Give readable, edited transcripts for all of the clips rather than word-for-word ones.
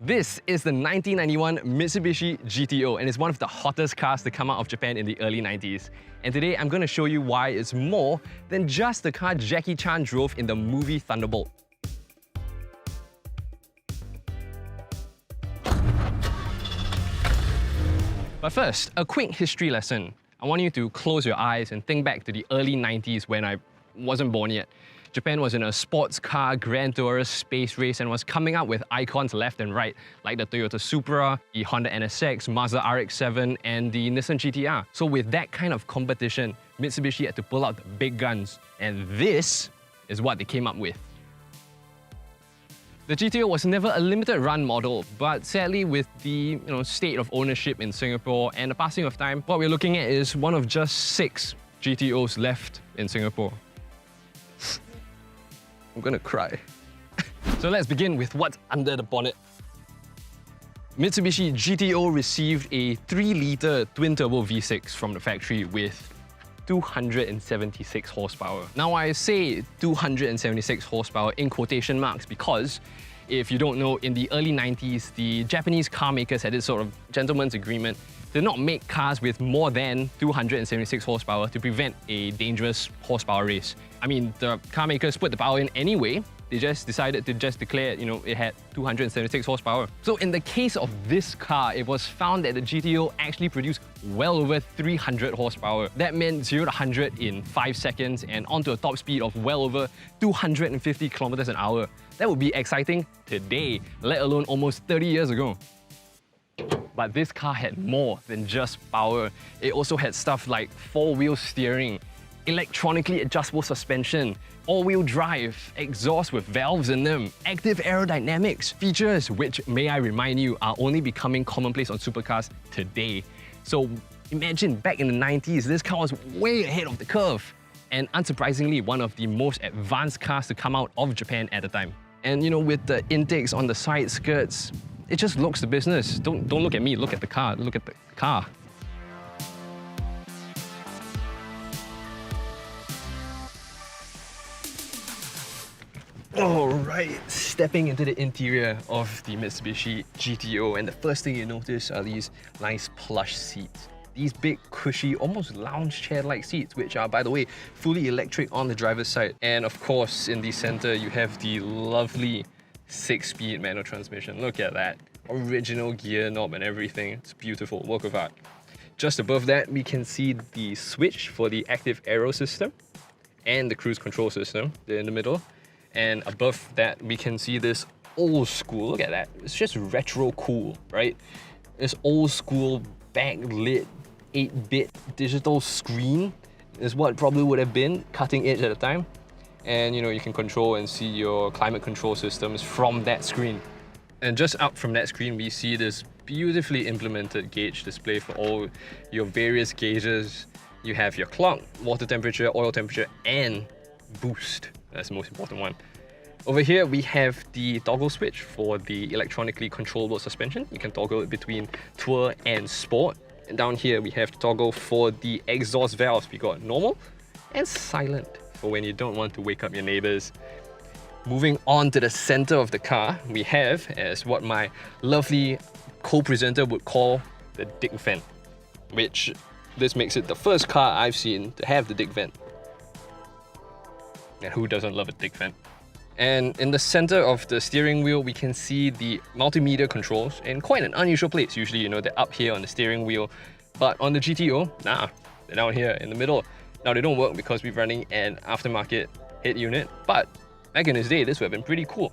This is the 1991 Mitsubishi GTO, and it's one of the hottest cars to come out of Japan in the early 90s. And today I'm going to show you why it's more than just the car Jackie Chan drove in the movie Thunderbolt. But first, a quick history lesson. I want you to close your eyes and think back to the early 90s when I wasn't born yet. Japan was in a sports car Grand Tourist space race and was coming up with icons left and right, like the Toyota Supra, the Honda NSX, Mazda RX-7, and the Nissan GTR. So with that kind of competition, Mitsubishi had to pull out the big guns, and this is what they came up with. The GTO was never a limited run model, but sadly with the state of ownership in Singapore and the passing of time, what we're looking at is one of just 6 GTOs left in Singapore. I'm gonna cry. So let's begin with what's under the bonnet. Mitsubishi GTO received a 3-litre twin-turbo V6 from the factory with 276 horsepower. Now I say 276 horsepower in quotation marks because if you don't know, in the early 90s, the Japanese car makers had this sort of gentleman's agreement to not make cars with more than 276 horsepower to prevent a dangerous horsepower race. I mean, the car makers put the power in anyway, they just decided to declare, it had 276 horsepower. So in the case of this car, it was found that the GTO actually produced well over 300 horsepower. That meant 0 to 100 in 5 seconds and onto a top speed of well over 250 kilometers an hour. That would be exciting today, let alone almost 30 years ago. But this car had more than just power. It also had stuff like 4-wheel steering, electronically adjustable suspension, all-wheel drive, exhaust with valves in them, active aerodynamics, features which, may I remind you, are only becoming commonplace on supercars today. So imagine back in the 90s, this car was way ahead of the curve. And unsurprisingly, one of the most advanced cars to come out of Japan at the time. And with the intakes on the side skirts, it just looks the business. Don't look at me, look at the car, look at the car. Alright, stepping into the interior of the Mitsubishi GTO, and the first thing you notice are these nice plush seats. These big, cushy, almost lounge chair-like seats, which are, by the way, fully electric on the driver's side. And of course, in the center, you have the lovely 6-speed manual transmission. Look at that. Original gear knob and everything. It's beautiful, work of art. Just above that, we can see the switch for the active aero system and the cruise control system. They're in the middle. And above that, we can see this old school, look at that. It's just retro cool, right? This old school backlit 8-bit digital screen is what probably would have been cutting edge at the time. And you can control and see your climate control systems from that screen. And just up from that screen, we see this beautifully implemented gauge display for all your various gauges. You have your clock, water temperature, oil temperature, and boost. That's the most important one. Over here, we have the toggle switch for the electronically controllable suspension. You can toggle it between Tour and Sport. And down here, we have the toggle for the exhaust valves. We got normal and silent for when you don't want to wake up your neighbors. Moving on to the center of the car, we have, as what my lovely co-presenter would call, the dick vent, which this makes it the first car I've seen to have the dick vent. And who doesn't love a dick vent? And in the center of the steering wheel, we can see the multimedia controls in quite an unusual place. Usually, they're up here on the steering wheel, but on the GTO, nah, they're down here in the middle. Now, they don't work because we're running an aftermarket head unit, but back in his day, this would have been pretty cool.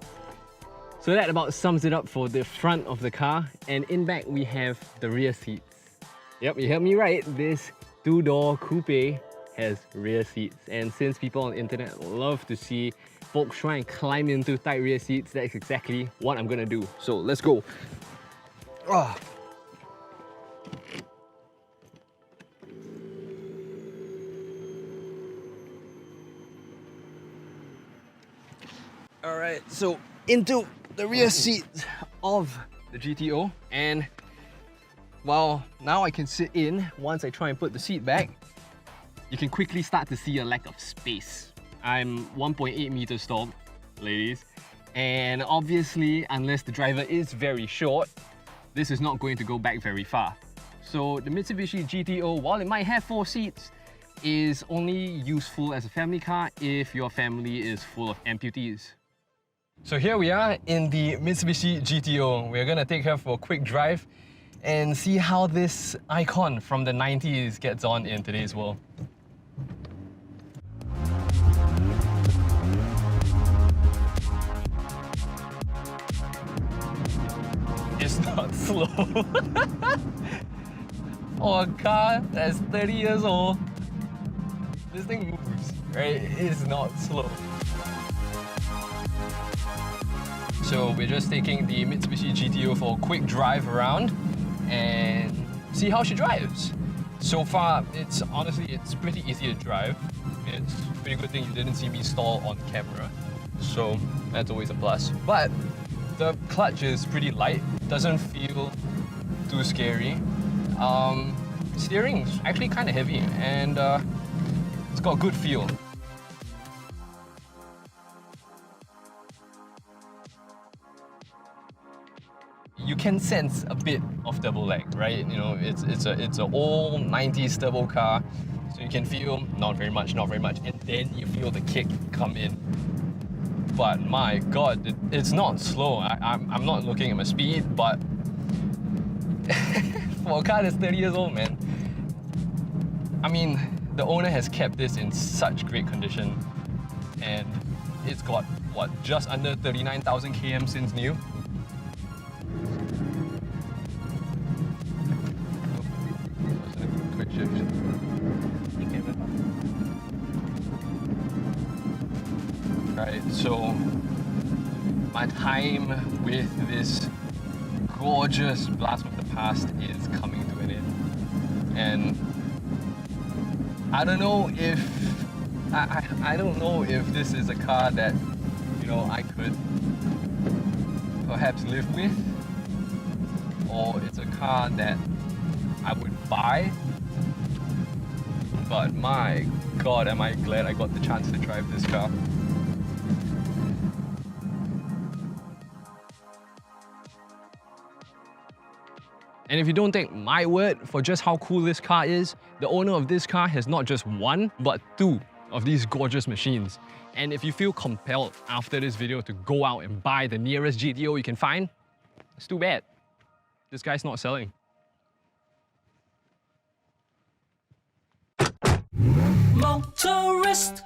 So that about sums it up for the front of the car. And in back, we have the rear seats. Yep, you heard me right. This 2-door coupe has rear seats. And since people on the internet love to see folks try and climb into tight rear seats, that's exactly what I'm gonna do. So let's go. Oh. Alright, so into the rear seat of the GTO, and well, now I can sit in. Once I try and put the seat back, you can quickly start to see a lack of space. I'm 1.8 meters tall, ladies, And obviously, unless the driver is very short, this is not going to go back very far. So the Mitsubishi GTO, while it might have 4 seats, is only useful as a family car if your family is full of amputees. So here we are in the Mitsubishi GTO. We're gonna take her for a quick drive and see how this icon from the 90s gets on in today's world. It's not slow. For a car that's 30 years old, this thing moves, right? It's not slow. So we're just taking the Mitsubishi GTO for a quick drive around and see how she drives. So far, it's pretty easy to drive. It's a pretty good thing you didn't see me stall on camera, so that's always a plus. But the clutch is pretty light, doesn't feel too scary. Steering's actually kind of heavy, and it's got a good feel. You can sense a bit of double lag, right? You know, it's an old 90s turbo car, so you can feel not very much, and then you feel the kick come in. But my God, it's not slow. I'm not looking at my speed, but for a car that's 30 years old, man. I mean, the owner has kept this in such great condition, and it's got, what, just under 39,000 km since new. Quick shift. Right, so my time with this gorgeous blast from the past is coming to an end, and I don't know if I don't know if this is a car that, you know, I could perhaps live with, or it's a car that I would buy. But my God, am I glad I got the chance to drive this car. And if you don't take my word for just how cool this car is, the owner of this car has not just one, but 2 of these gorgeous machines. And if you feel compelled after this video to go out and buy the nearest GTO you can find, it's too bad. This guy's not selling. Motorist.